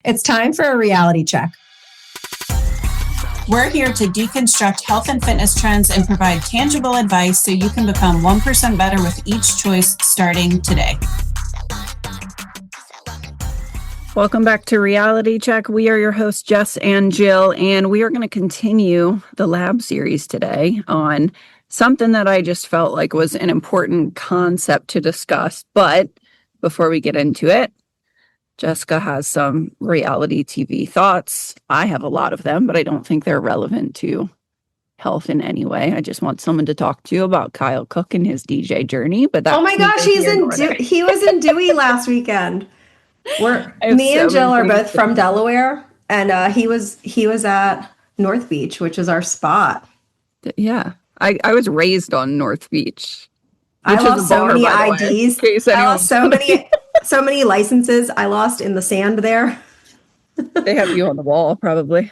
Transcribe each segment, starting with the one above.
It's time for a reality check. We're here to deconstruct health and fitness trends and provide tangible advice so you can become 1% better with each choice starting today. Welcome back to Reality Check. We are your hosts, Jess and Jill, and we are going to continue the lab series today on something that I just felt like was an important concept to discuss. But before we get into it, Jessica has some reality TV thoughts. I have a lot of them, but I don't think they're relevant to health in any way. I just want someone to talk to about Kyle Cook and his DJ journey. But that's oh my gosh, he was in Dewey last weekend. Me and Jill are both from Delaware, and he was at North Beach, which is our spot. Yeah, I was raised on North Beach. I lost so many IDs. I lost so many licenses I lost in the sand there. They have you on the wall, probably.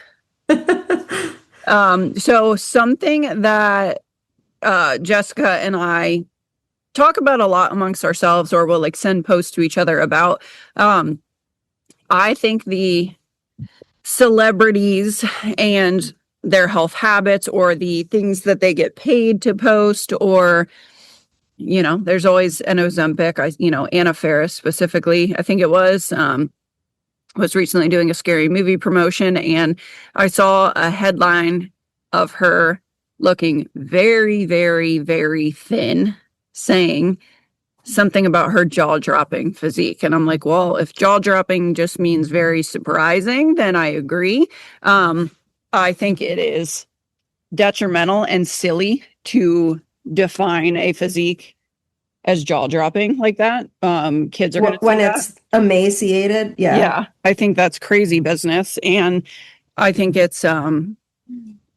So something that Jessica and I talk about a lot amongst ourselves, or we'll like send posts to each other about, I think the celebrities and their health habits, or the things that they get paid to post, or there's always an Ozempic. Anna Faris specifically, I think it was recently doing a scary movie promotion, and I saw a headline of her looking very, very, very thin, saying something about her jaw-dropping physique. And I'm like, well, if jaw-dropping just means very surprising, then I agree. I think it is detrimental and silly to define a physique as jaw-dropping like that. Kids are going to when it's emaciated. Yeah, I think that's crazy business, and I think it's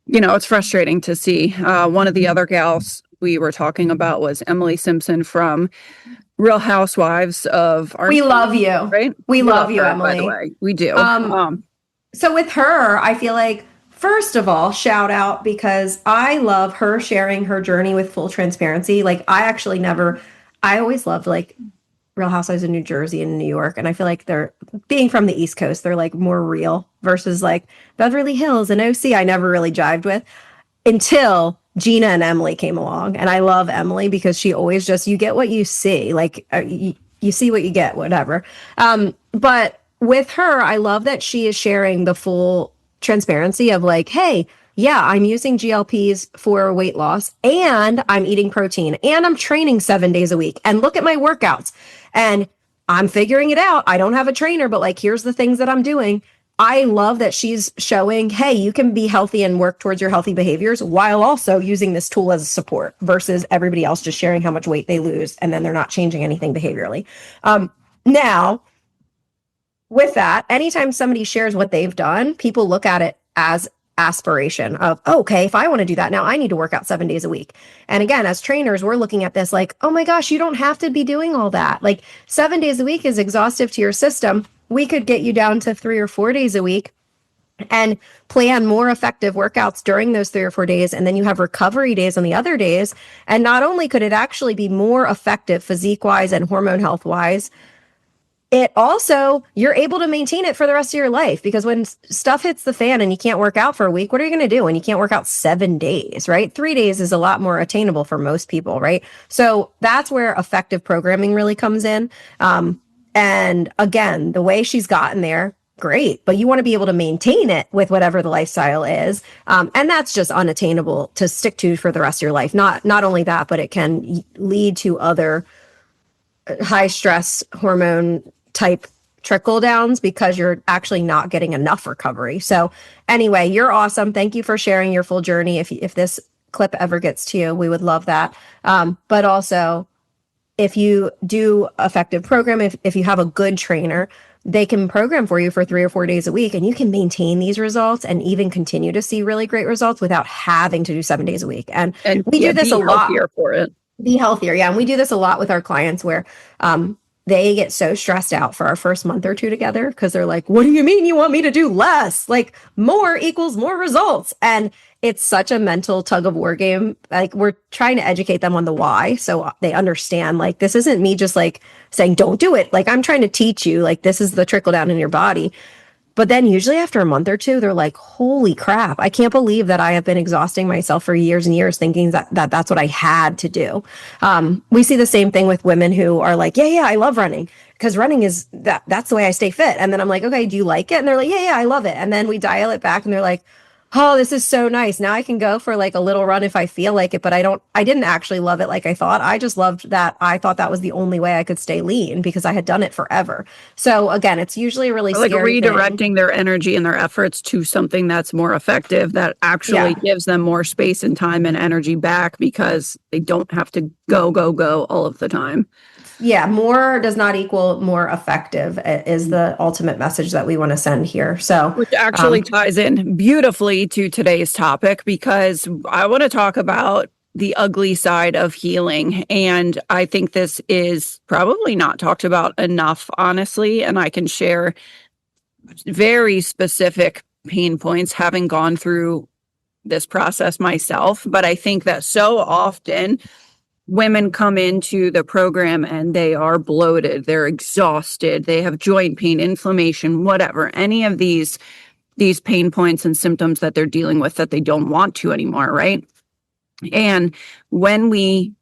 it's frustrating to see. One of the other gals we were talking about was Emily Simpson from Real Housewives of Orange. We love you, right? We love you, her, Emily. By the way, we do. So with her, I feel like, first of all, shout out, because I love her sharing her journey with full transparency. Like, I always loved like Real Housewives of New Jersey and New York. And I feel like they're, being from the East Coast, they're like more real versus like Beverly Hills and OC. I never really jived with until Gina and Emily came along. And I love Emily because she always you get what you see. Like you see what you get, whatever. But with her, I love that she is sharing the full transparency of like, hey, yeah, I'm using GLPs for weight loss, and I'm eating protein, and I'm training 7 days a week, and look at my workouts, and I'm figuring it out. I don't have a trainer, but like, here's the things that I'm doing. I love that she's showing, hey, you can be healthy and work towards your healthy behaviors while also using this tool as a support, versus everybody else just sharing how much weight they lose, and then they're not changing anything behaviorally. Now, with that, anytime somebody shares what they've done, people look at it as aspiration of, okay, if I want to do that now, I need to work out 7 days a week. And again, as trainers, we're looking at this like, oh my gosh, you don't have to be doing all that. Like 7 days a week is exhaustive to your system. We could get you down to 3 or 4 days a week and plan more effective workouts during those 3 or 4 days. And then you have recovery days on the other days. And not only could it actually be more effective physique wise and hormone health wise, it also, you're able to maintain it for the rest of your life, because when stuff hits the fan and you can't work out for a week, what are you going to do when you can't work out 7 days, right? 3 days is a lot more attainable for most people, right? So that's where effective programming really comes in. And again, the way she's gotten there, great, but you want to be able to maintain it with whatever the lifestyle is. And that's just unattainable to stick to for the rest of your life. Not only that, but it can lead to other high stress hormone type trickle downs because you're actually not getting enough recovery. So anyway, you're awesome. Thank you for sharing your full journey. If this clip ever gets to you, we would love that. But also, if you do effective program, if you have a good trainer, they can program for you for 3 or 4 days a week, and you can maintain these results and even continue to see really great results without having to do 7 days a week. And we do this a lot. For it. Be healthier. Yeah. And we do this a lot with our clients where they get so stressed out for our first month or two together because they're like, what do you mean you want me to do less? Like, more equals more results. And it's such a mental tug of war game. Like, we're trying to educate them on the why, so they understand, like, this isn't me just like saying don't do it. Like, I'm trying to teach you, like, this is the trickle down in your body. But then usually after a month or two, they're like, holy crap, I can't believe that I have been exhausting myself for years and years thinking that that's what I had to do. We see the same thing with women who are like, yeah, I love running because running is that's the way I stay fit. And then I'm like, okay, do you like it? And they're like, yeah, I love it. And then we dial it back and they're like, oh, this is so nice. Now I can go for like a little run if I feel like it, but I didn't actually love it like I thought. I just loved that. I thought that was the only way I could stay lean because I had done it forever. So again, it's usually a really like scary redirecting thing. their energy and their efforts to something that's more effective, that actually gives them more space and time and energy back because they don't have to go all of the time. Yeah, more does not equal more effective is the ultimate message that we want to send here. So, which actually ties in beautifully to today's topic because I want to talk about the ugly side of healing. And I think this is probably not talked about enough, honestly. And I can share very specific pain points having gone through this process myself. But I think that so often women come into the program and they are bloated, they're exhausted, they have joint pain, inflammation, whatever, any of these pain points and symptoms that they're dealing with that they don't want to anymore, right? And when we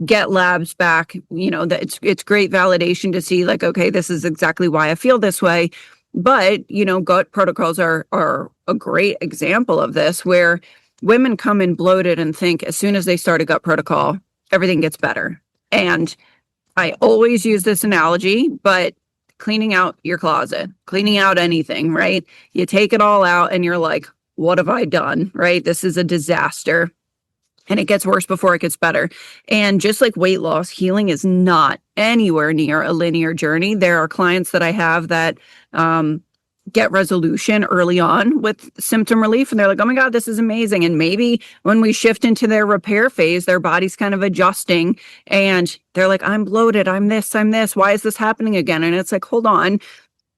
get labs back, that it's great validation to see like, okay, this is exactly why I feel this way. But, gut protocols are a great example of this, where women come in bloated and think as soon as they start a gut protocol, everything gets better. And I always use this analogy, but cleaning out your closet, cleaning out anything, right? You take it all out and you're like, what have I done, right? This is a disaster. And it gets worse before it gets better. And just like weight loss, healing is not anywhere near a linear journey. There are clients that I have that get resolution early on with symptom relief, and they're like, oh my God, this is amazing. And maybe when we shift into their repair phase, their body's kind of adjusting and they're like, I'm bloated, I'm this, why is this happening again? And it's like, hold on,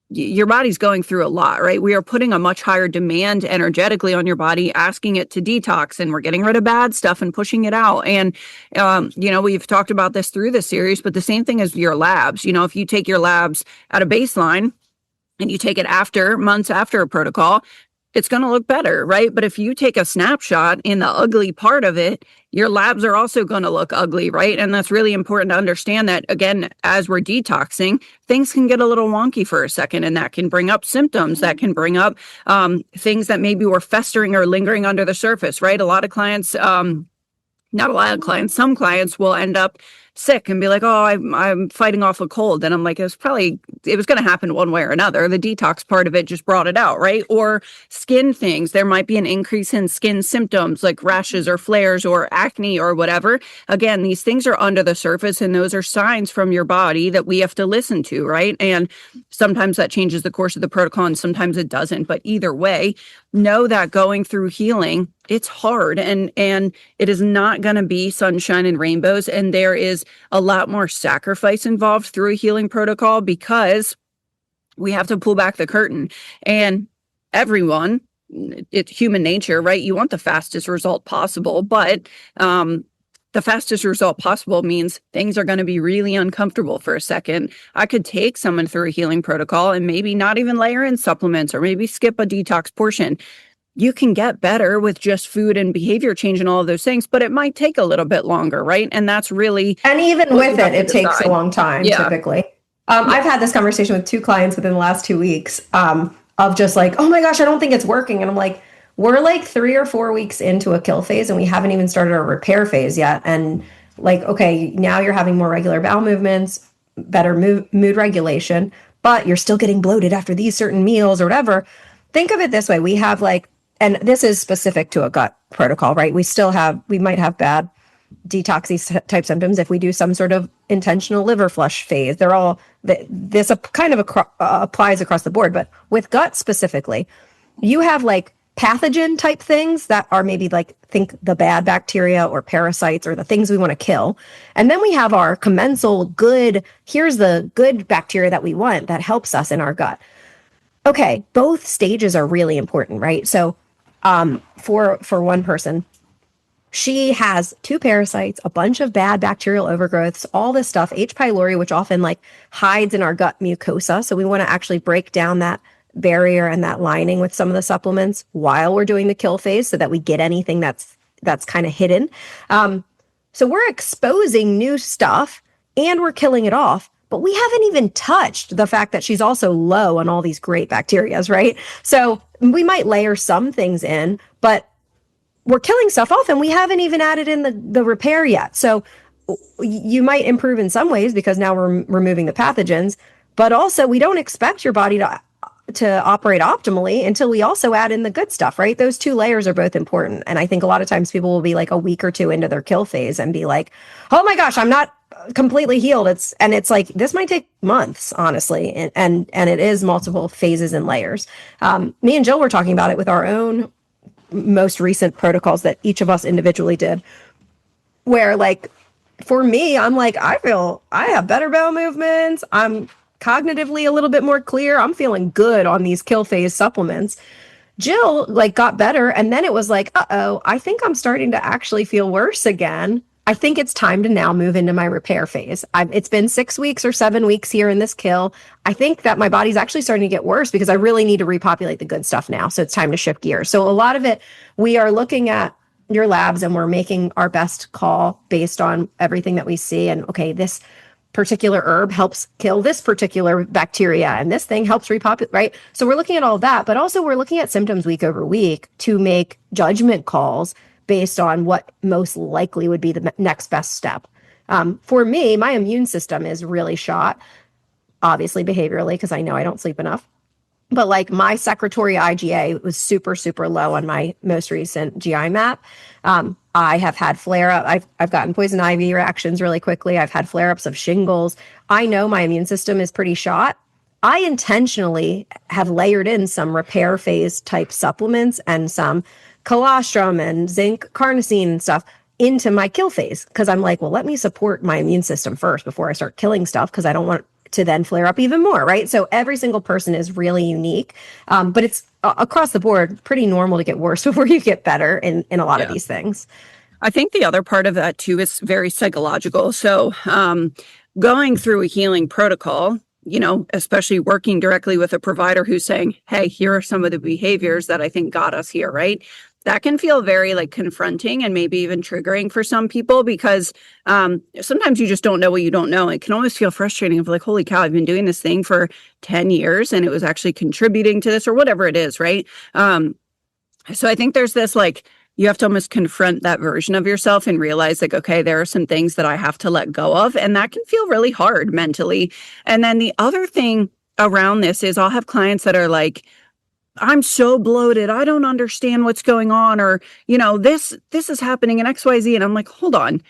your body's going through a lot, right? We are putting a much higher demand energetically on your body, asking it to detox, and we're getting rid of bad stuff and pushing it out. And, we've talked about this through the series, but the same thing as your labs. If you take your labs at a baseline and you take it months after a protocol, it's going to look better, right? But if you take a snapshot in the ugly part of it, your labs are also going to look ugly, right? And that's really important to understand that, again, as we're detoxing, things can get a little wonky for a second, and that can bring up symptoms, that can bring up things that maybe were festering or lingering under the surface, right? A lot of clients, not a lot of clients, some clients will end up sick and be like, oh, I'm fighting off a cold. And I'm like, it was going to happen one way or another. The detox part of it just brought it out, right? Or skin things. There might be an increase in skin symptoms like rashes or flares or acne or whatever. Again, these things are under the surface, and those are signs from your body that we have to listen to, right? And sometimes that changes the course of the protocol and sometimes it doesn't. But either way, know that going through healing, it's hard and it is not going to be sunshine and rainbows. And there is a lot more sacrifice involved through a healing protocol because we have to pull back the curtain. And everyone, it's human nature, right? You want the fastest result possible, but the fastest result possible means things are going to be really uncomfortable for a second. I could take someone through a healing protocol and maybe not even layer in supplements or maybe skip a detox portion. You can get better with just food and behavior change and all of those things, but it might take a little bit longer, right? And that's really... And even with it takes a long time, typically. I've had this conversation with 2 clients within the last 2 weeks of just like, oh my gosh, I don't think it's working. And I'm like, we're like 3 or 4 weeks into a kill phase and we haven't even started our repair phase yet. And like, okay, now you're having more regular bowel movements, better mood regulation, but you're still getting bloated after these certain meals or whatever. Think of it this way. We have like, and this is specific to a gut protocol, right? We might have bad detoxy type symptoms if we do some sort of intentional liver flush phase. They're all, this kind of applies across the board, but with gut specifically, you have like pathogen type things that are maybe like, think the bad bacteria or parasites or the things we want to kill. And then we have our commensal good, here's the good bacteria that we want that helps us in our gut. Okay, both stages are really important, right? So for one person, she has 2 parasites, a bunch of bad bacterial overgrowths, all this stuff, H. pylori, which often like hides in our gut mucosa. So we want to actually break down that barrier and that lining with some of the supplements while we're doing the kill phase so that we get anything that's kind of hidden. So we're exposing new stuff and we're killing it off, but we haven't even touched the fact that she's also low on all these great bacterias, right? So we might layer some things in, but we're killing stuff off and we haven't even added in the repair yet. So you might improve in some ways because now we're removing the pathogens, but also we don't expect your body to operate optimally until we also add in the good stuff, right? Those two layers are both important. And I think a lot of times people will be like a week or two into their kill phase and be like, oh my gosh, I'm not completely healed. It's like, this might take months, honestly. And it is multiple phases and layers. Me and Jill were talking about it with our own most recent protocols that each of us individually did, where like, for me, I'm like, I feel I have better bowel movements. I'm cognitively a little bit more clear. I'm feeling good on these kill phase supplements. Jill like got better. And then it was like, I think I'm starting to actually feel worse again. I think it's time to now move into my repair phase. It's been 6 weeks or 7 weeks here in this kill. I think that my body's actually starting to get worse because I really need to repopulate the good stuff now. So it's time to shift gears. So a lot of it, we are looking at your labs and we're making our best call based on everything that we see. And okay, this particular herb helps kill this particular bacteria and this thing helps repopulate, right? So we're looking at all that, but also we're looking at symptoms week over week to make judgment calls based on what most likely would be the next best step. For me, my immune system is really shot, obviously behaviorally, because I know I don't sleep enough. But like my secretory IgA was super, super low on my most recent GI map. I have had flare up. I've gotten poison ivy reactions really quickly. I've had flare ups of shingles. I know my immune system is pretty shot. I intentionally have layered in some repair phase type supplements and some colostrum and zinc carnosine and stuff into my kill phase. Cause I'm like, well, let me support my immune system first before I start killing stuff. Cause I don't want to then flare up even more, right? So every single person is really unique, but it's across the board pretty normal to get worse before you get better in a lot of these things. I think the other part of that too is very psychological. So going through a healing protocol, especially working directly with a provider who's saying, hey, here are some of the behaviors that I think got us here, right? That can feel very like confronting and maybe even triggering for some people because sometimes you just don't know what you don't know. It can almost feel frustrating of like, holy cow, I've been doing this thing for 10 years and it was actually contributing to this or whatever it is, right? So I think there's this like, you have to almost confront that version of yourself and realize like, okay, there are some things that I have to let go of. And that can feel really hard mentally. And then the other thing around this is I'll have clients that are like, I'm so bloated. I don't understand what's going on. Or, this is happening in XYZ. And I'm like, hold on.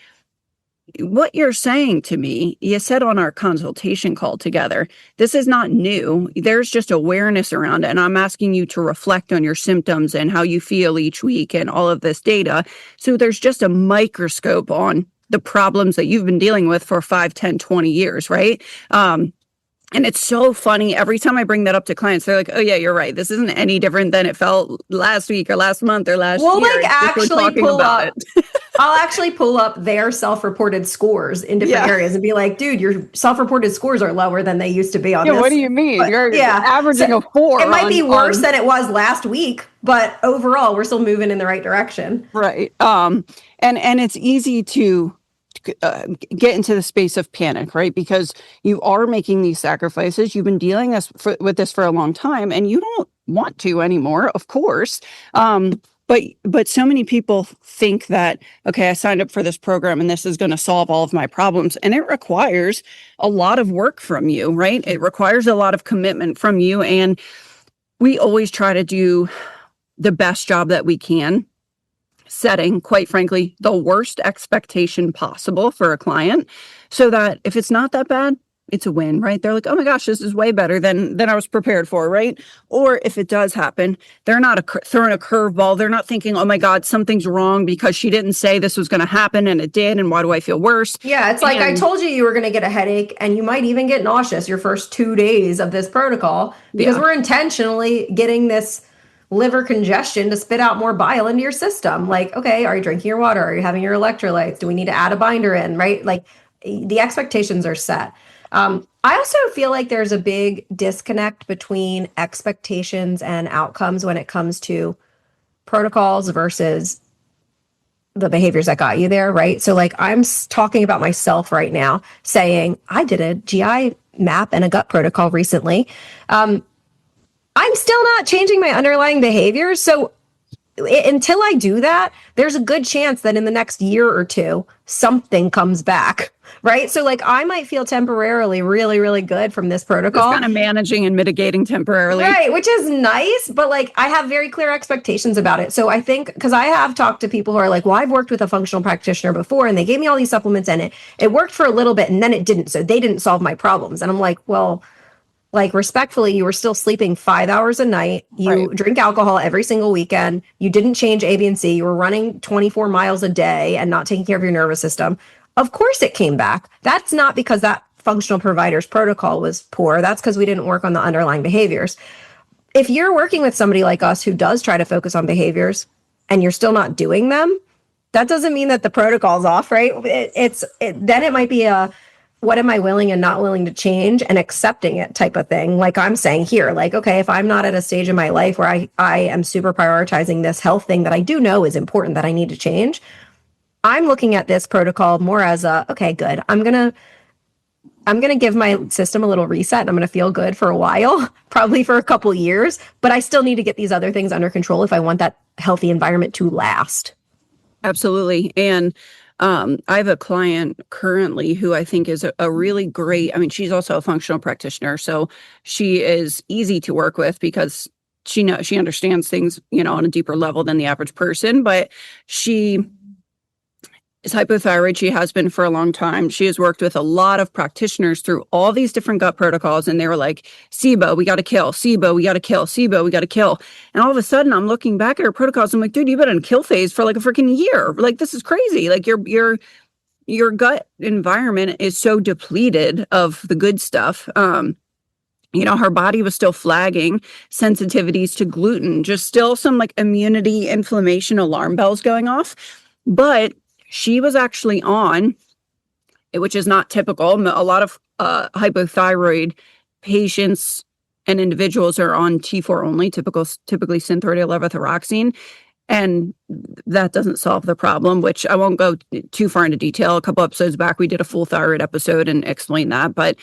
What you're saying to me, you said on our consultation call together, this is not new. There's just awareness around it. And I'm asking you to reflect on your symptoms and how you feel each week and all of this data. So there's just a microscope on the problems that you've been dealing with for 5, 10, 20 years, right? And it's so funny. Every time I bring that up to clients, they're like, oh, yeah, you're right. This isn't any different than it felt last week or last month or last year. We'll I'll actually pull up their self-reported scores in different areas and be like, dude, your self-reported scores are lower than they used to be on this. What do you mean? You're averaging a 4. It might be worse than it was last week, but overall, we're still moving in the right direction. Right. And it's easy to get into the space of panic, right? Because you are making these sacrifices. You've been dealing with this for a long time and you don't want to anymore, of course. But so many people think that, okay, I signed up for this program and this is going to solve all of my problems. And it requires a lot of work from you, right? It requires a lot of commitment from you. And we always try to do the best job that we can, setting, quite frankly, the worst expectation possible for a client so that if it's not that bad, it's a win, right? They're like, oh my gosh, this is way better than I was prepared for, right? Or if it does happen, they're not throwing a curveball. They're not thinking, oh my God, something's wrong because she didn't say this was going to happen and it did. And why do I feel worse? Yeah, it's like I told you were going to get a headache and you might even get nauseous your first 2 days of this protocol because we're intentionally getting this liver congestion to spit out more bile into your system. Like, okay, are you drinking your water? Are you having your electrolytes? Do we need to add a binder in, right? Like the expectations are set. I also feel like there's a big disconnect between expectations and outcomes when it comes to protocols versus the behaviors that got you there, right? So like I'm talking about myself right now, saying I did a GI map and a gut protocol recently. I'm still not changing my underlying behaviors. So until I do that, there's a good chance that in the next year or two, something comes back, right? So like I might feel temporarily really, really good from this protocol. Just kind of managing and mitigating temporarily. Right, which is nice, but like I have very clear expectations about it. So I think, because I have talked to people who are like, well, I've worked with a functional practitioner before and they gave me all these supplements and it worked for a little bit and then it didn't. So they didn't solve my problems. And I'm like, well, like respectfully, you were still sleeping 5 hours a night. You Right. drink alcohol every single weekend. You didn't change A, B, and C. You were running 24 miles a day and not taking care of your nervous system. Of course it came back. That's not because that functional provider's protocol was poor. That's because we didn't work on the underlying behaviors. If you're working with somebody like us who does try to focus on behaviors and you're still not doing them, that doesn't mean that the protocol's off, right? Then it might be a, what am I willing and not willing to change, and accepting it type of thing. Like I'm saying here, like, okay, if I'm not at a stage in my life where I am super prioritizing this health thing that I do know is important that I need to change, I'm looking at this protocol more as a, okay, good. I'm going to give my system a little reset and I'm going to feel good for a while, probably for a couple years, but I still need to get these other things under control if I want that healthy environment to last. Absolutely. And I have a client currently who I think is a really great, I mean, she's also a functional practitioner. So she is easy to work with because she understands things, on a deeper level than the average person, but she is hypothyroid. She has been for a long time. She has worked with a lot of practitioners through all these different gut protocols. And they were like, SIBO, we got to kill. SIBO, we got to kill. SIBO, we got to kill. And all of a sudden I'm looking back at her protocols. I'm like, dude, you've been in kill phase for like a freaking year. Like, this is crazy. Like your gut environment is so depleted of the good stuff. Her body was still flagging sensitivities to gluten, just still some like immunity, inflammation, alarm bells going off. But she was actually on, which is not typical. A lot of hypothyroid patients and individuals are on T4 only, typically synthroid levothyroxine, and that doesn't solve the problem, which I won't go too far into detail. A couple episodes back, we did a full thyroid episode and explained that, but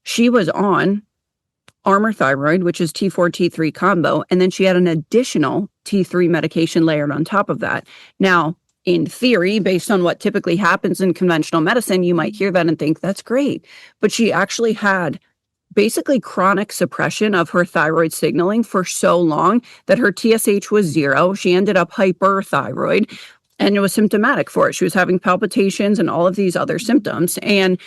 she was on Armour Thyroid, which is T4, T3 combo, and then she had an additional T3 medication layered on top of that. Now, in theory, based on what typically happens in conventional medicine, you might hear that and think that's great. But she actually had basically chronic suppression of her thyroid signaling for so long that her TSH was 0. She ended up hyperthyroid and it was symptomatic for it. She was having palpitations and all of these other symptoms. And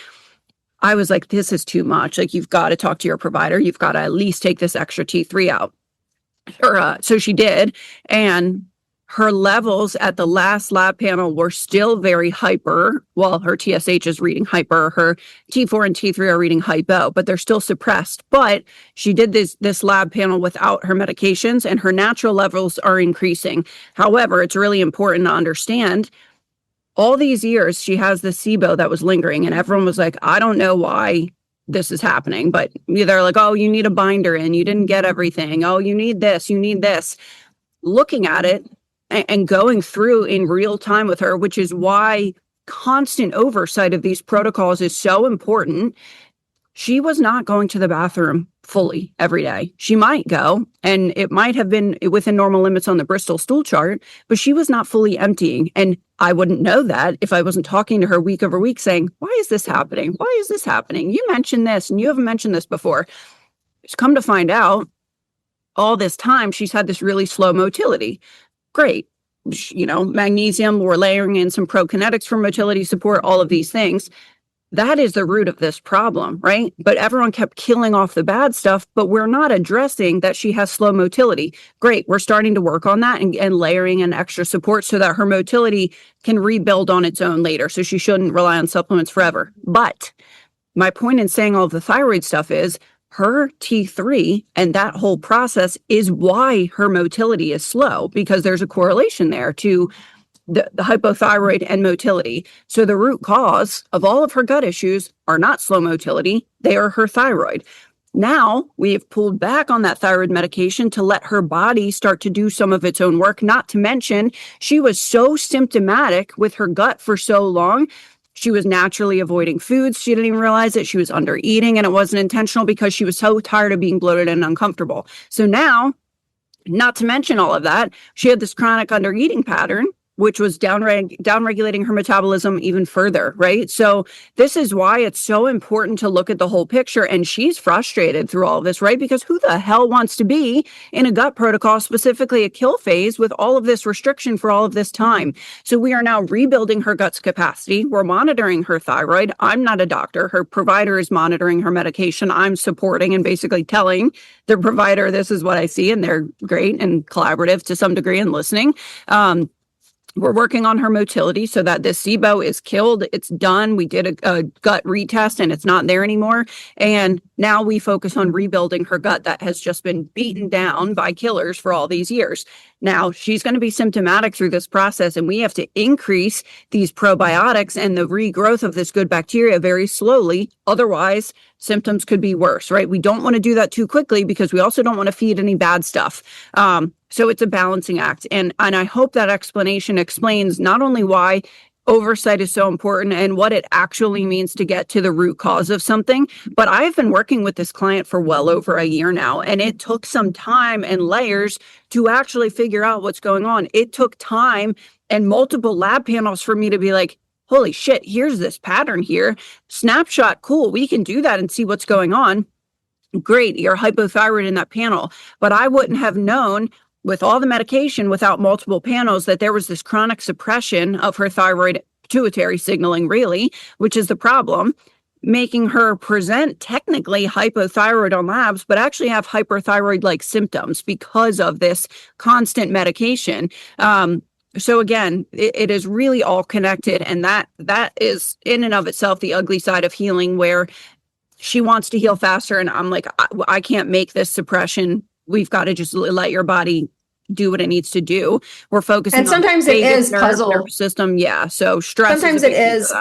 I was like, this is too much. Like, you've got to talk to your provider. You've got to at least take this extra T3 out. So she did. And her levels at the last lab panel were still very hyper. Well, her TSH is reading hyper. Her T4 and T3 are reading hypo, but they're still suppressed. But she did this lab panel without her medications, and her natural levels are increasing. However, it's really important to understand all these years she has this SIBO that was lingering, and everyone was like, I don't know why this is happening. But they're like, oh, you need a binder in. You didn't get everything. Oh, you need this. You need this. Looking at it, and going through in real time with her, which is why constant oversight of these protocols is so important. She was not going to the bathroom fully every day. She might go, and it might have been within normal limits on the Bristol stool chart, but she was not fully emptying. And I wouldn't know that if I wasn't talking to her week over week saying, why is this happening? Why is this happening? You mentioned this and you haven't mentioned this before. It's come to find out all this time, she's had this really slow motility. Great. Magnesium, we're layering in some prokinetics for motility support, all of these things. That is the root of this problem, right? But everyone kept killing off the bad stuff, but we're not addressing that she has slow motility. Great. We're starting to work on that and layering in extra support so that her motility can rebuild on its own later. So she shouldn't rely on supplements forever. But my point in saying all of the thyroid stuff is her T3 and that whole process is why her motility is slow, because there's a correlation there to the hypothyroid and motility. So the root cause of all of her gut issues are not slow motility, they are her thyroid. Now we have pulled back on that thyroid medication to let her body start to do some of its own work. Not to mention, she was so symptomatic with her gut for so long. She was naturally avoiding foods. She didn't even realize it. She was under eating, and it wasn't intentional because she was so tired of being bloated and uncomfortable. So now, not to mention all of that, she had this chronic under eating pattern, which was downregulating her metabolism even further, right? So this is why it's so important to look at the whole picture. And she's frustrated through all of this, right? Because who the hell wants to be in a gut protocol, specifically a kill phase, with all of this restriction for all of this time? So we are now rebuilding her gut's capacity. We're monitoring her thyroid. I'm not a doctor. Her provider is monitoring her medication. I'm supporting and basically telling the provider, this is what I see, and they're great and collaborative to some degree and listening. We're working on her motility so that this SIBO is killed. It's done. We did a gut retest and it's not there anymore. And now we focus on rebuilding her gut that has just been beaten down by killers for all these years. Now she's going to be symptomatic through this process, and we have to increase these probiotics and the regrowth of this good bacteria very slowly. Otherwise, symptoms could be worse, right? We don't want to do that too quickly because we also don't want to feed any bad stuff. So it's a balancing act. And I hope that explanation explains not only why oversight is so important and what it actually means to get to the root cause of something, but I've been working with this client for well over a year now, and it took some time and layers to actually figure out what's going on. It took time and multiple lab panels for me to be like, holy shit, here's this pattern here. Snapshot, cool, we can do that and see what's going on. Great, you're hypothyroid in that panel. But I wouldn't have known with all the medication without multiple panels that there was this chronic suppression of her thyroid pituitary signaling, really, which is the problem, making her present technically hypothyroid on labs, but actually have hyperthyroid-like symptoms because of this constant medication. So again, it is really all connected, and that is in and of itself the ugly side of healing, where she wants to heal faster, and I'm like, I can't make this suppression. We've got to just let your body do what it needs to do. We're focusing and sometimes on it is nervous puzzle system. Yeah. So stress. Sometimes it is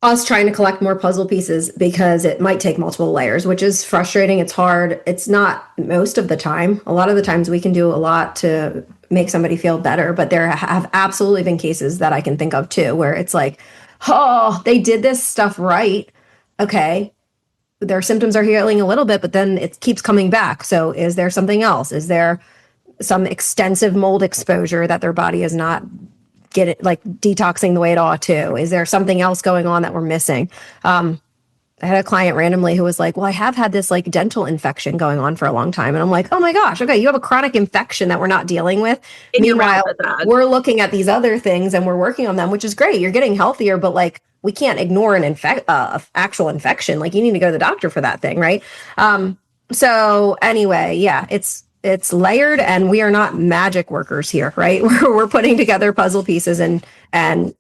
us trying to collect more puzzle pieces because it might take multiple layers, which is frustrating. It's hard. It's not most of the time. A lot of the times we can do a lot to make somebody feel better, but there have absolutely been cases that I can think of too, where it's like, oh, they did this stuff right. Okay. Their symptoms are healing a little bit, but then it keeps coming back. So is there something else? Is there some extensive mold exposure that their body is not detoxing the way it ought to? Is there something else going on that we're missing? I had a client randomly who was like, well, I have had this like dental infection going on for a long time. And I'm like, oh my gosh, okay, you have a chronic infection that we're not dealing with. And meanwhile, we're looking at these other things and we're working on them, which is great. You're getting healthier, but like, we can't ignore an actual infection. Like you need to go to the doctor for that thing, right? So anyway, yeah, it's layered, and we are not magic workers here, right? We're putting together puzzle pieces and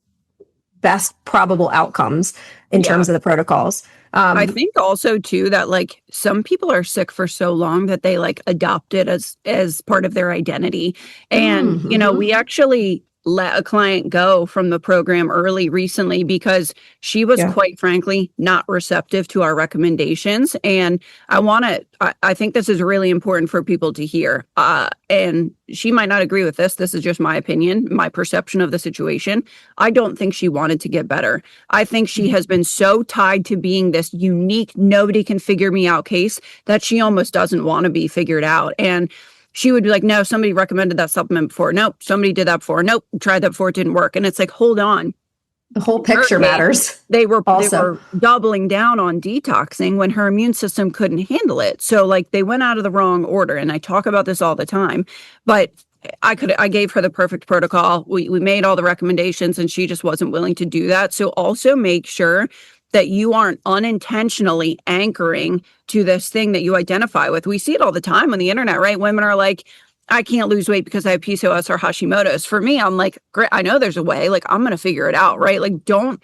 best probable outcomes in terms of the protocols. I think also too that like some people are sick for so long that they like adopt it as part of their identity. And you know, we actually let a client go from the program early recently because she was quite frankly not receptive to our recommendations. And I think this is really important for people to hear. And she might not agree with this. This is just my opinion, my perception of the situation. I don't think she wanted to get better. I think she has been so tied to being this unique, nobody can figure me out case that she almost doesn't want to be figured out. And she would be like, no, somebody recommended that supplement before. Nope, somebody did that before. Nope, tried that before, it didn't work. And it's like, hold on. The whole picture matters. They were doubling down on detoxing when her immune system couldn't handle it. So like they went out of the wrong order. And I talk about this all the time, but I gave her the perfect protocol. We made all the recommendations and she just wasn't willing to do that. So also make sure that you aren't unintentionally anchoring to this thing that you identify with. We see it all the time on the internet, right? Women are like, I can't lose weight because I have PCOS or Hashimoto's. For me, I'm like, great, I know there's a way. Like, I'm going to figure it out, right? Like, don't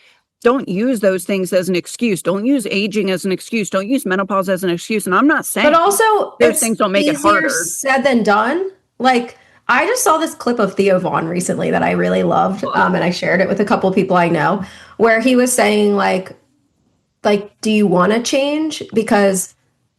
use those things as an excuse. Don't use aging as an excuse. Don't use menopause as an excuse. And I'm not saying, but also those things don't make it harder. Said than done. Like, I just saw this clip of Theo Vaughn recently that I really loved, and I shared it with a couple of people I know, where he was saying like, do you want to change? Because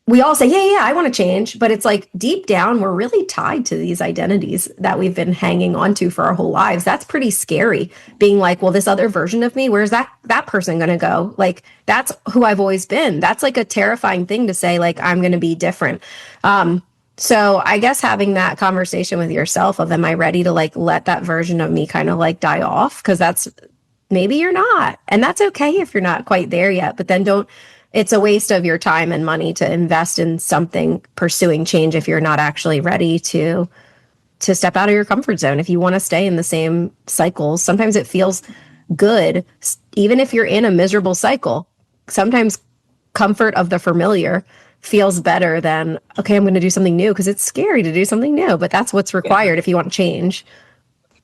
we all say, yeah, I want to change. But it's like deep down, we're really tied to these identities that we've been hanging on to for our whole lives. That's pretty scary. Being like, well, this other version of me, where's that person going to go? Like, that's who I've always been. That's like a terrifying thing to say, like, I'm going to be different. So I guess having that conversation with yourself of, am I ready to like let that version of me kind of like die off? Because that's, maybe you're not. And that's okay if you're not quite there yet. But then it's a waste of your time and money to invest in something pursuing change if you're not actually ready to step out of your comfort zone. If you want to stay in the same cycles, sometimes it feels good, even if you're in a miserable cycle. Sometimes comfort of the familiar feels better than, okay, I'm going to do something new, because it's scary to do something new, but that's what's required if you want to change.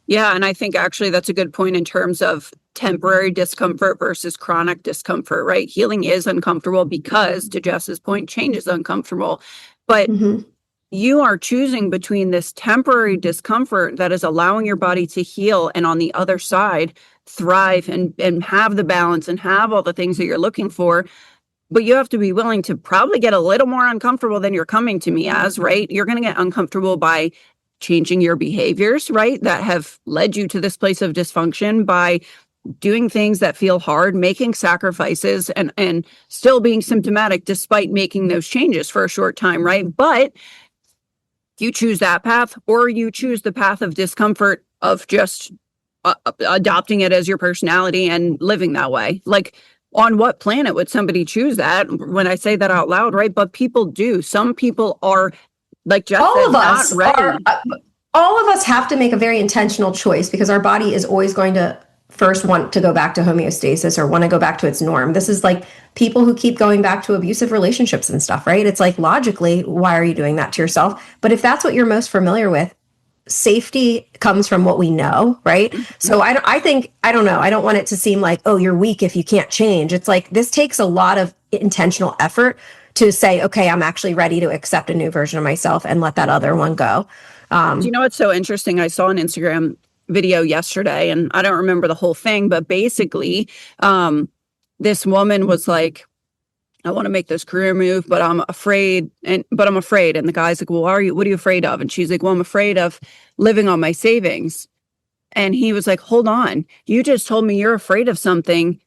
Yeah. And I think actually that's a good point in terms of temporary discomfort versus chronic discomfort, right? Healing is uncomfortable because, to Jess's point, change is uncomfortable. But you are choosing between this temporary discomfort that is allowing your body to heal, and on the other side, thrive and have the balance and have all the things that you're looking for. But you have to be willing to probably get a little more uncomfortable than you're coming to me as, right? You're going to get uncomfortable by changing your behaviors, right? That have led you to this place of dysfunction, by doing things that feel hard, making sacrifices, and still being symptomatic despite making those changes for a short time, right? But you choose that path, or you choose the path of discomfort of just adopting it as your personality and living that way. Like, on what planet would somebody choose that? When I say that out loud, right? But people do. Some people are, like Jess all said, of us not ready. All of us have to make a very intentional choice, because our body is always going to first want to go back to homeostasis or want to go back to its norm. This is like people who keep going back to abusive relationships and stuff, right? It's like, logically, why are you doing that to yourself? But if that's what you're most familiar with, safety comes from what we know, right? So I don't know. I don't want it to seem like, oh, you're weak if you can't change. It's like, this takes a lot of intentional effort to say, okay, I'm actually ready to accept a new version of myself and let that other one go. Do you know what's so interesting? I saw an Instagram video yesterday, and I don't remember the whole thing, but basically, this woman was like, I want to make this career move, but I'm afraid. And the guy's like, well, what are you afraid of? And she's like, well, I'm afraid of living on my savings. And he was like, hold on, you just told me you're afraid of something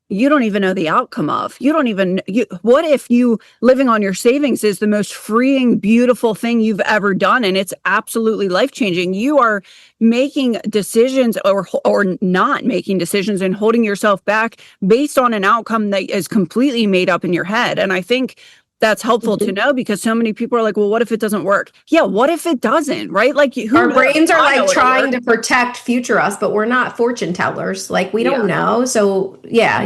you don't even know the outcome of. What if you living on your savings is the most freeing, beautiful thing you've ever done, and it's absolutely life-changing? You are making decisions or not making decisions and holding yourself back based on an outcome that is completely made up in your head. And I think that's helpful to know, because so many people are like, well, what if it doesn't work? Yeah, what if it doesn't, right? Like, our brains are like trying to protect future us, but we're not fortune tellers. Like, we don't know. So yeah,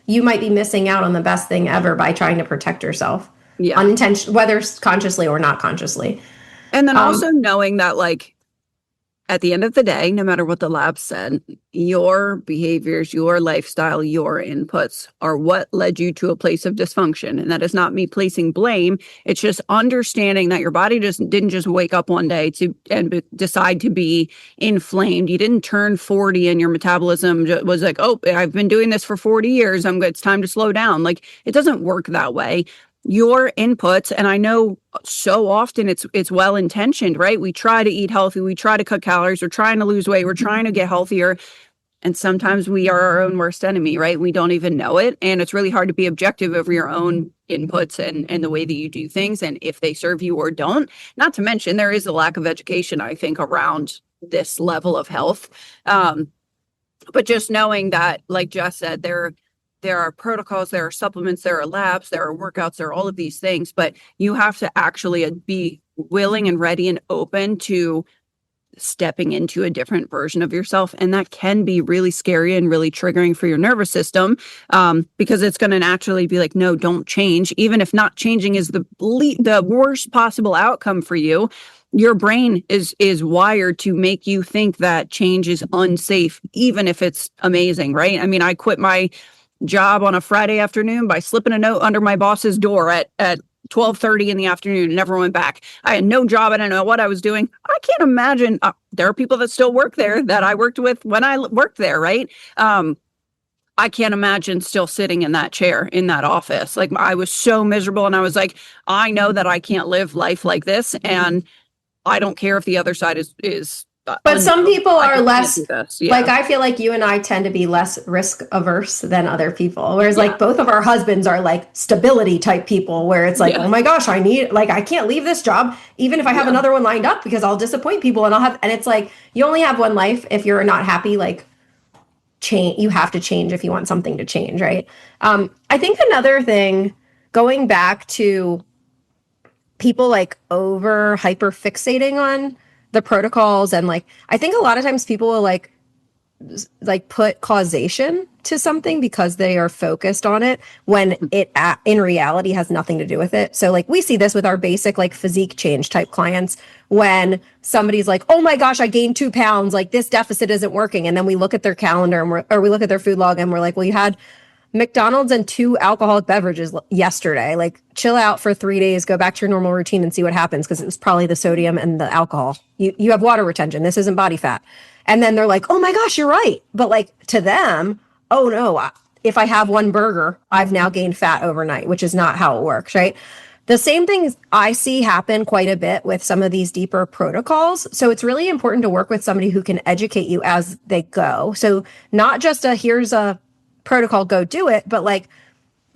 you might be missing out on the best thing ever by trying to protect yourself. Yeah. Unintentionally, whether consciously or not consciously. And then also knowing that, like, at the end of the day, no matter what the lab said, your behaviors, your lifestyle, your inputs are what led you to a place of dysfunction. And that is not me placing blame. It's just understanding that your body didn't just wake up one day decide to be inflamed. You didn't turn 40 and your metabolism was like, oh, I've been doing this for 40 years. It's time to slow down. Like, it doesn't work that way. Your inputs, and I know so often it's well-intentioned, right? We try to eat healthy, we try to cut calories, we're trying to lose weight, we're trying to get healthier. And sometimes we are our own worst enemy, right? We don't even know it. And it's really hard to be objective over your own inputs and the way that you do things, and if they serve you or don't. Not to mention, there is a lack of education, I think, around this level of health. But just knowing that, like Jess said, there are protocols, there are supplements, there are labs, there are workouts, there are all of these things, but you have to actually be willing and ready and open to stepping into a different version of yourself. And that can be really scary and really triggering for your nervous system, because it's going to naturally be like, no, don't change. Even if not changing is the worst possible outcome for you, your brain is wired to make you think that change is unsafe, even if it's amazing, right? I mean, I quit my job on a Friday afternoon by slipping a note under my boss's door at 12:30 in the afternoon and never went back. I had no job. I didn't know what I was doing. I can't imagine. There are people that still work there that I worked with when I worked there, right? I can't imagine still sitting in that chair in that office. Like, I was so miserable, and I was like, I know that I can't live life like this, and I don't care if the other side is. But some people are less, yeah. like, I feel like you and I tend to be less risk averse than other people. Whereas like both of our husbands are like stability type people where it's like, oh my gosh, I can't leave this job, even if I have another one lined up, because I'll disappoint people and it's like, you only have one life. If you're not happy, like, you have to change if you want something to change. Right. I think another thing, going back to people like hyper fixating on the protocols, and like, I think a lot of times people will like put causation to something because they are focused on it when it in reality has nothing to do with it. So like, we see this with our basic like physique change type clients, when somebody's like, oh my gosh, I gained 2 pounds, like this deficit isn't working. And then we look at their calendar and we look at their food log and we're like, well, you had McDonald's and 2 alcoholic beverages yesterday. Like, chill out for 3 days, go back to your normal routine and see what happens, because it was probably the sodium and the alcohol. You have water retention. This isn't body fat. And then they're like, oh my gosh, you're right. But like, to them, oh no, if I have 1 burger, I've now gained fat overnight, which is not how it works, right? The same things I see happen quite a bit with some of these deeper protocols. So it's really important to work with somebody who can educate you as they go. So not just here's a protocol, go do it, but like,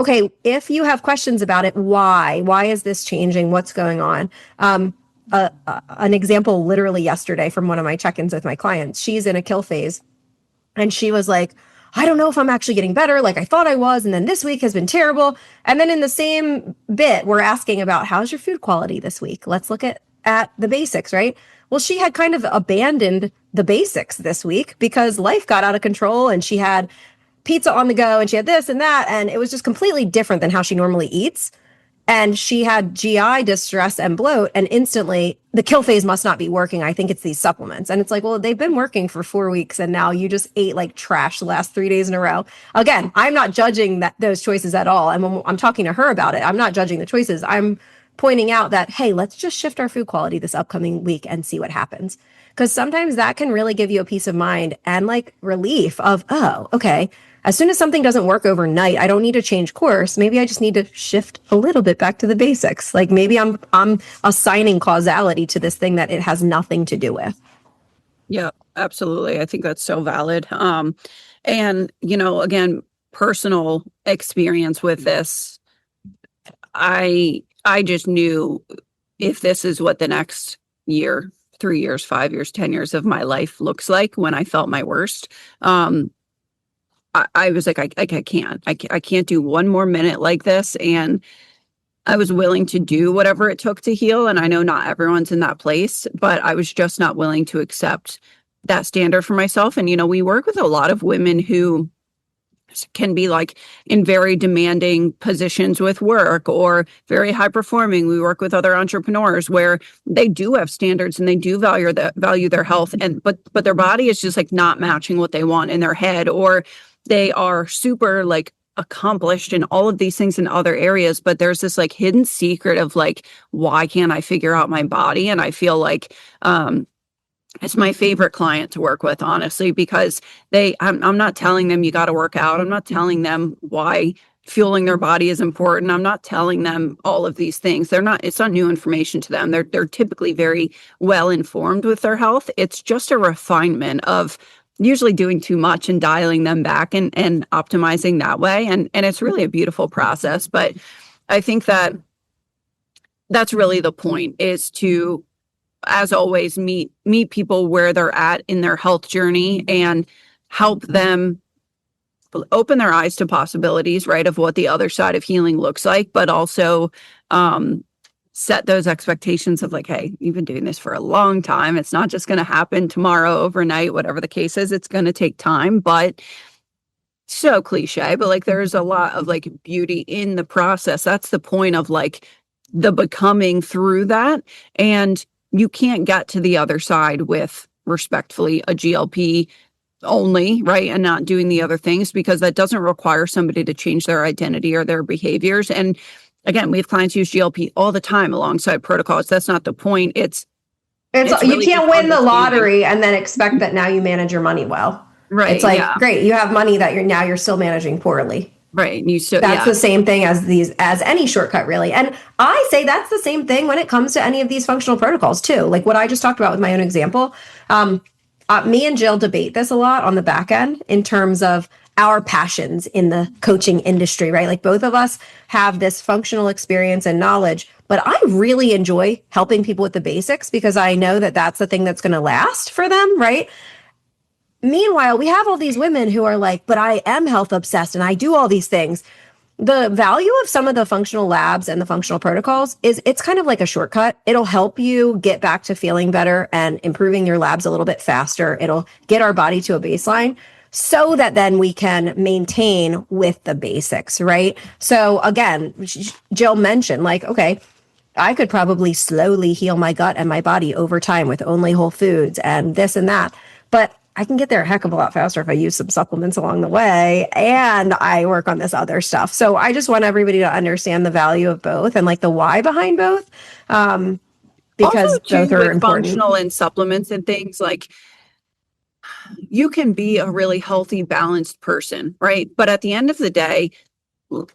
okay, if you have questions about it, why is this changing, what's going on? An example literally yesterday from one of my check-ins with my clients, she's in a kill phase and she was like, I don't know if I'm actually getting better like I thought I was, and then this week has been terrible. And then in the same bit, we're asking about, how's your food quality this week? Let's look at the basics, right? Well, she had kind of abandoned the basics this week because life got out of control and she had pizza on the go and she had this and that, and it was just completely different than how she normally eats. And she had GI distress and bloat, and instantly the kill phase must not be working. I think it's these supplements. And it's like, well, they've been working for 4 weeks and now you just ate like trash the last 3 days in a row. Again, I'm not judging those choices at all. And when I'm talking to her about it, I'm not judging the choices. I'm pointing out that, hey, let's just shift our food quality this upcoming week and see what happens. Because sometimes that can really give you a peace of mind and like relief of, oh, okay, as soon as something doesn't work overnight, I don't need to change course. Maybe I just need to shift a little bit back to the basics. Like, maybe I'm assigning causality to this thing that it has nothing to do with. Yeah, absolutely. I think that's so valid. And, again, personal experience with this, I just knew if this is what the next year, 3 years, 5 years, 10 years of my life looks like when I felt my worst, I was like, I can't do 1 more minute like this. And I was willing to do whatever it took to heal. And I know not everyone's in that place, but I was just not willing to accept that standard for myself. And, we work with a lot of women who can be like in very demanding positions with work or very high performing. We work with other entrepreneurs where they do have standards and they do value their health, but their body is just like not matching what they want in their head, or they are super like accomplished in all of these things in other areas, but there's this like hidden secret of like, why can't I figure out my body? And I feel like it's my favorite client to work with, honestly, because I'm not telling them you got to work out. I'm not telling them why fueling their body is important. I'm not telling them all of these things. It's not new information to them. They're typically very well informed with their health. It's just a refinement of usually doing too much and dialing them back and optimizing that way. And it's really a beautiful process. But I think that's really the point, is to, as always, meet people where they're at in their health journey and help them open their eyes to possibilities, right, of what the other side of healing looks like, but also set those expectations of like, hey, you've been doing this for a long time. It's not just going to happen tomorrow, overnight, whatever the case is. It's going to take time, but so cliche, but like there's a lot of like beauty in the process. That's the point of like the becoming through that. And you can't get to the other side with, respectfully, a GLP only, right? And not doing the other things, because that doesn't require somebody to change their identity or their behaviors. And again, we have clients use GLP all the time alongside protocols. That's not the point. It's you really can't just win the understanding. lottery and then expect that now you manage your money well. Right. It's like, yeah. great, you have money that you're still managing poorly. Right. You still, That's the same thing as any shortcut, really. And I say that's the same thing when it comes to any of these functional protocols too. Like what I just talked about with my own example. Me and Jill debate this a lot on the back end in terms of our passions in the coaching industry, right? Like both of us have this functional experience and knowledge, but I really enjoy helping people with the basics because I know that that's the thing that's going to last for them, right? Meanwhile, we have all these women who are like, but I am health obsessed and I do all these things. The value of some of the functional labs and the functional protocols is it's kind of like a shortcut. It'll help you get back to feeling better and improving your labs a little bit faster. It'll get our body to a baseline so that then we can maintain with the basics, right? So again, Jill mentioned like, okay, I could probably slowly heal my gut and my body over time with only whole foods and this and that. But I can get there a heck of a lot faster if I use some supplements along the way and I work on this other stuff. So I just want everybody to understand the value of both and like the why behind both. Because also, too, both are with important. Functional and supplements and things like you can be a really healthy, balanced person, right? But at the end of the day,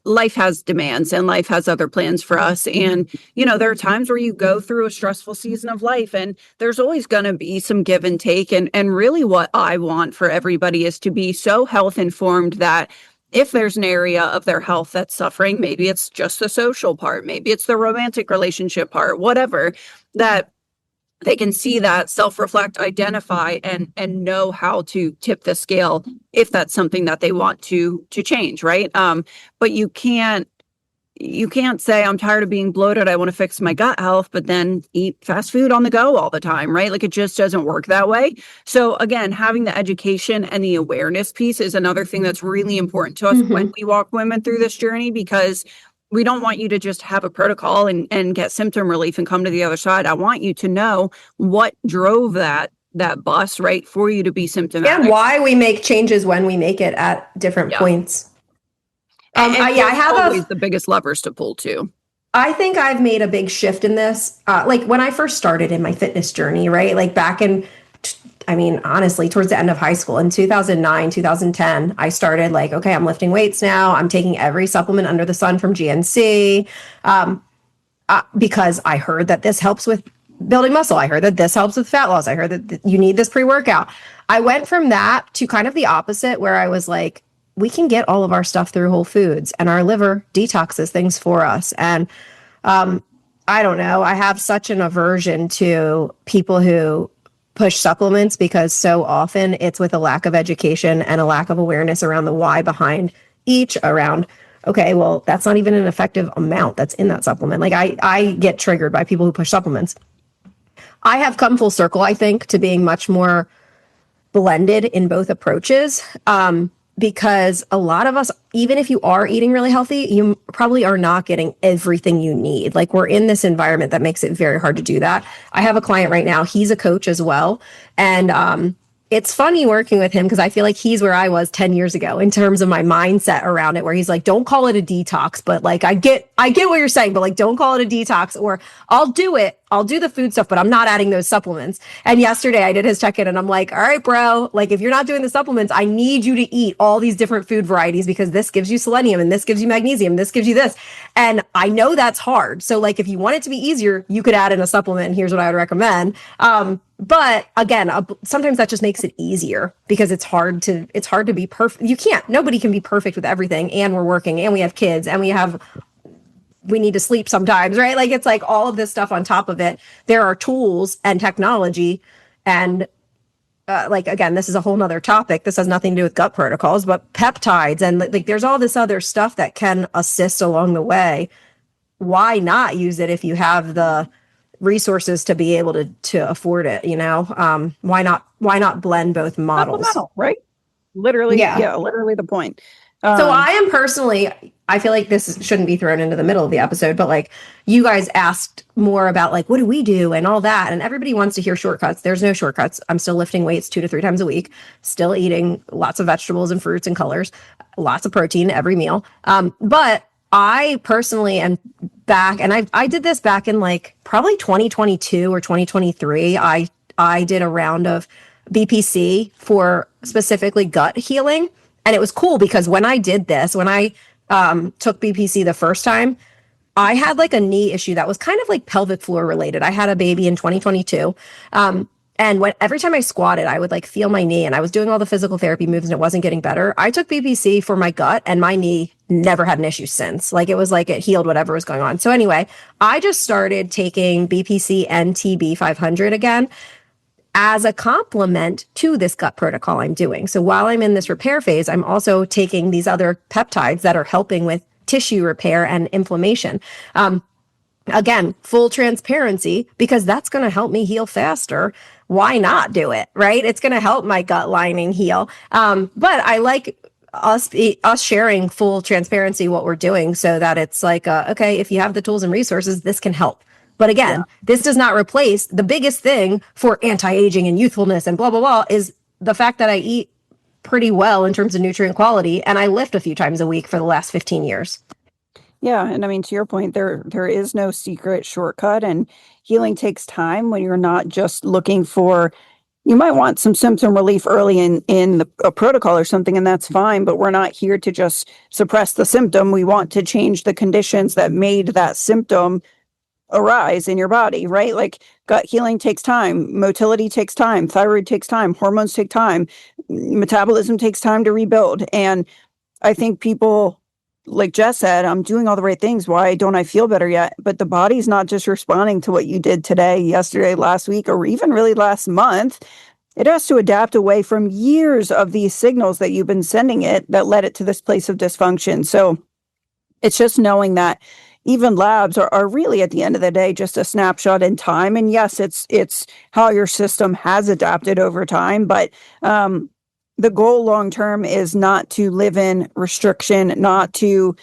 life has demands and life has other plans for us. And, there are times where you go through a stressful season of life and there's always going to be some give and take. And really what I want for everybody is to be so health informed that if there's an area of their health that's suffering, maybe it's just the social part, maybe it's the romantic relationship part, whatever, that they can see that, self-reflect, identify, and know how to tip the scale if that's something that they want to change, right? But you can't say, I'm tired of being bloated, I want to fix my gut health, but then eat fast food on the go all the time, right? Like it just doesn't work that way. So again, having the education and the awareness piece is another thing that's really important to us when we walk women through this journey, because we don't want you to just have a protocol and get symptom relief and come to the other side. I want you to know what drove that bus, right, for you to be symptomatic. And why we make changes when we make it at different points. I have always the biggest levers to pull too. I think I've made a big shift in this. Like when I first started in my fitness journey, right? Like back in, honestly, towards the end of high school in 2009, 2010, I started like, okay, I'm lifting weights now. I'm taking every supplement under the sun from GNC because I heard that this helps with building muscle. I heard that this helps with fat loss. I heard that you need this pre-workout. I went from that to kind of the opposite where I was like, we can get all of our stuff through whole foods and our liver detoxes things for us. And I don't know, I have such an aversion to people who push supplements because so often it's with a lack of education and a lack of awareness around the why behind each around, okay, well, that's not even an effective amount that's in that supplement. Like I get triggered by people who push supplements. I have come full circle, I think, to being much more blended in both approaches. Because a lot of us, even if you are eating really healthy, you probably are not getting everything you need. Like we're in this environment that makes it very hard to do that. I have a client right now, he's a coach as well. And it's funny working with him because I feel like he's where I was 10 years ago in terms of my mindset around it, where he's like, don't call it a detox, but like, I get what you're saying, but like, don't call it a detox, or I'll do it. I'll do the food stuff, but I'm not adding those supplements. And yesterday I did his check-in and I'm like, all right, bro, like if you're not doing the supplements, I need you to eat all these different food varieties because this gives you selenium and this gives you magnesium, this gives you this. And I know that's hard. So like, if you want it to be easier, you could add in a supplement and here's what I would recommend. But again, sometimes that just makes it easier because it's hard to be perfect. Nobody can be perfect with everything. And we're working and we have kids and we need to sleep sometimes, right? Like it's like all of this stuff on top of it. There are tools and technology and like, again, this is a whole nother topic. This has nothing to do with gut protocols, but peptides and like there's all this other stuff that can assist along the way. Why not use it if you have the resources to be able to afford it, why not blend both models, right? Literally, literally the point. So I feel like this shouldn't be thrown into the middle of the episode, but like you guys asked more about like, what do we do and all that. And everybody wants to hear shortcuts. There's no shortcuts. I'm still lifting weights 2 to 3 times a week, still eating lots of vegetables and fruits and colors, lots of protein every meal. But I personally am back, and I did this back in like probably 2022 or 2023. I did a round of BPC for specifically gut healing, and it was cool because when I did this, when I took BPC the first time, I had like a knee issue that was kind of like pelvic floor related. I had a baby in 2022. And every time I squatted, I would like feel my knee, and I was doing all the physical therapy moves and it wasn't getting better. I took BPC for my gut, and my knee never had an issue since. Like it was like it healed whatever was going on. So anyway, I just started taking BPC and TB 500 again as a complement to this gut protocol I'm doing. So while I'm in this repair phase, I'm also taking these other peptides that are helping with tissue repair and inflammation. Again, full transparency, because that's going to help me heal faster. Why not do it, right? It's going to help my gut lining heal. But I like us sharing full transparency what we're doing, so that it's like, okay, if you have the tools and resources, this can help. But again, this does not replace the biggest thing for anti-aging and youthfulness and blah, blah, blah, is the fact that I eat pretty well in terms of nutrient quality, and I lift a few times a week for the last 15 years. Yeah, and I mean, to your point, there is no secret shortcut, and healing takes time when you're not just looking for. You might want some symptom relief early in a protocol or something, and that's fine. But we're not here to just suppress the symptom. We want to change the conditions that made that symptom arise in your body, right? Like gut healing takes time, motility takes time, thyroid takes time, hormones take time, metabolism takes time to rebuild, and I think people. Like Jess said, I'm doing all the right things. Why don't I feel better yet? But the body's not just responding to what you did today, yesterday, last week, or even really last month. It has to adapt away from years of these signals that you've been sending it that led it to this place of dysfunction. So it's just knowing that even labs are really, at the end of the day, just a snapshot in time. And yes, it's how your system has adapted over time. But the goal long-term is not to live in restriction, not to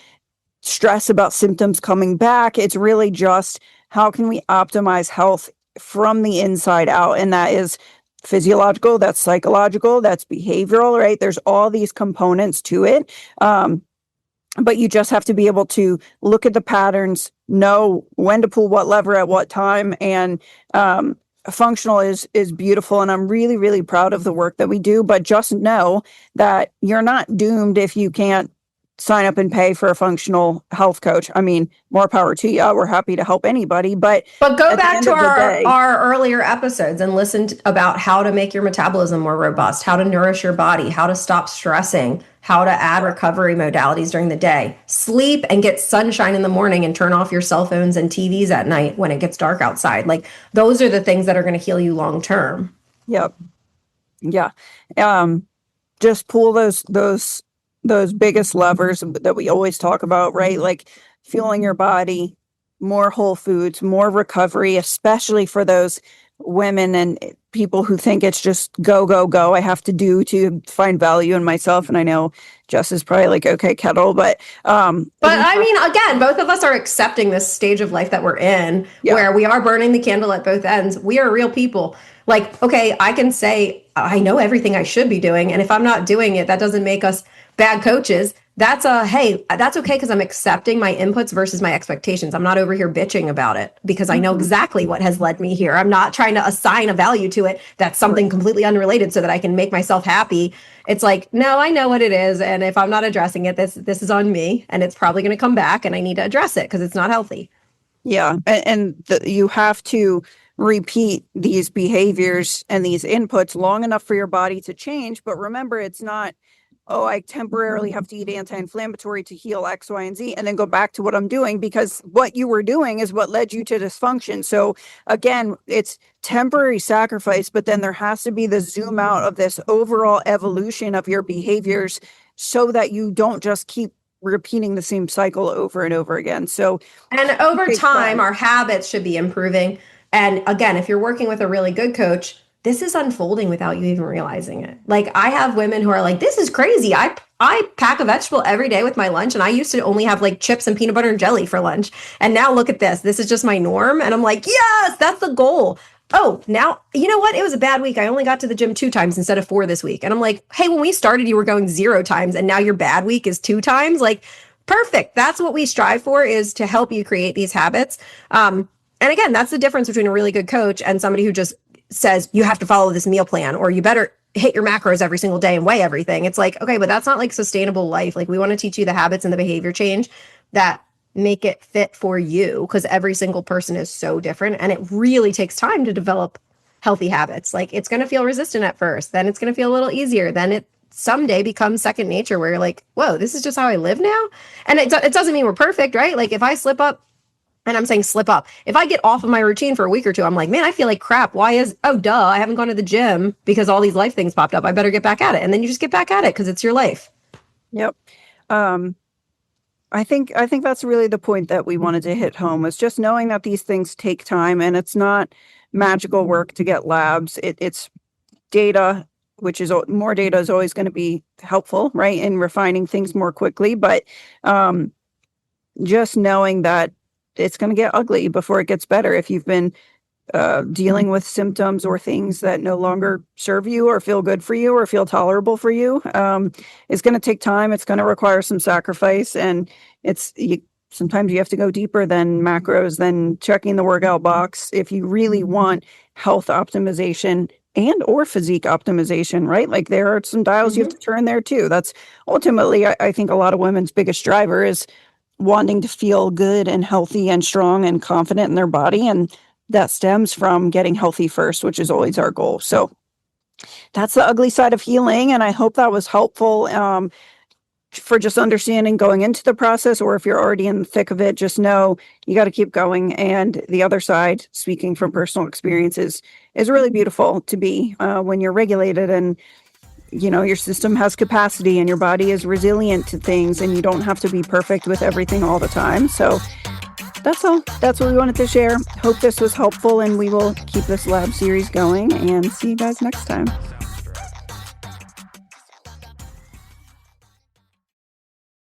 stress about symptoms coming back. It's really just how can we optimize health from the inside out? And that is physiological, that's psychological, that's behavioral, right? There's all these components to it. But you just have to be able to look at the patterns, know when to pull what lever at what time, and functional is beautiful, and I'm really, really proud of the work that we do. But just know that you're not doomed if you can't sign up and pay for a functional health coach. I mean, more power to you. We're happy to help anybody, but go back to our earlier episodes and listen about how to make your metabolism more robust, how to nourish your body, how to stop stressing, how to add recovery modalities during the day, sleep and get sunshine in the morning, and turn off your cell phones and TVs at night when it gets dark outside. Like those are the things that are going to heal you long term. Yep. Yeah. Just pull those biggest levers that we always talk about, right? Like fueling your body, more whole foods, more recovery, especially for those women and people who think it's just go, go, go. I have to do to find value in myself. And I know Jess is probably like, okay, kettle, but I mean, again, both of us are accepting this stage of life that we're in, where we are burning the candle at both ends. We are real people. Like, okay, I can say I know everything I should be doing, and if I'm not doing it, that doesn't make us bad coaches. That's hey, that's okay, because I'm accepting my inputs versus my expectations. I'm not over here bitching about it because I know exactly what has led me here. I'm not trying to assign a value to it that's something completely unrelated so that I can make myself happy. It's like, no, I know what it is, and if I'm not addressing it, this is on me, and it's probably going to come back, and I need to address it because it's not healthy. Yeah, and you have to repeat these behaviors and these inputs long enough for your body to change. But remember, it's not, oh, I temporarily have to eat anti-inflammatory to heal X, Y, and Z, and then go back to what I'm doing, because what you were doing is what led you to dysfunction. So again, it's temporary sacrifice, but then there has to be the zoom out of this overall evolution of your behaviors so that you don't just keep repeating the same cycle over and over again. So, and over time, our habits should be improving. And again, if you're working with a really good coach, this is unfolding without you even realizing it. Like I have women who are like, this is crazy. I pack a vegetable every day with my lunch, and I used to only have like chips and peanut butter and jelly for lunch. And now look at this. This is just my norm. And I'm like, yes, that's the goal. Oh, now, you know what? It was a bad week. I only got to the gym 2 times instead of 4 this week. And I'm like, hey, when we started, you were going 0 times, and now your bad week is 2 times. Like, Perfect. That's what we strive for, is to help you create these habits. And again, that's the difference between a really good coach and somebody who just says you have to follow this meal plan, or you better hit your macros every single day and weigh everything. It's like, okay, but that's not like sustainable life. Like, we want to teach you the habits and the behavior change that make it fit for you, because every single person is so different, and it really takes time to develop healthy habits. Like, it's going to feel resistant at first, then it's going to feel a little easier, then it someday becomes second nature, where you're like, whoa, this is just how I live now. And it doesn't mean we're perfect, right? Like, if I slip up, and I'm saying slip up, if I get off of my routine for a week or two, I'm like, man, I feel like crap. Oh, duh, I haven't gone to the gym because all these life things popped up. I better get back at it. And then you just get back at it because it's your life. Yep. I think that's really the point that we wanted to hit home, was just knowing that these things take time, and it's not magical work to get labs. It's data, which is more data is always going to be helpful, right, in refining things more quickly. But just knowing that it's going to get ugly before it gets better. If you've been dealing with symptoms or things that no longer serve you or feel good for you or feel tolerable for you, it's going to take time. It's going to require some sacrifice, and sometimes you have to go deeper than macros, than checking the workout box, if you really want health optimization and or physique optimization, right? Like, there are some dials you have to turn there too. That's ultimately, I think, a lot of women's biggest driver is wanting to feel good and healthy and strong and confident in their body. And that stems from getting healthy first, which is always our goal. So that's the ugly side of healing. And I hope that was helpful for just understanding going into the process, or if you're already in the thick of it, just know you got to keep going. And the other side, speaking from personal experiences, is really beautiful to be when you're regulated, and your system has capacity and your body is resilient to things, and you don't have to be perfect with everything all the time. So that's all. That's what we wanted to share. Hope this was helpful, and we will keep this lab series going, and see you guys next time.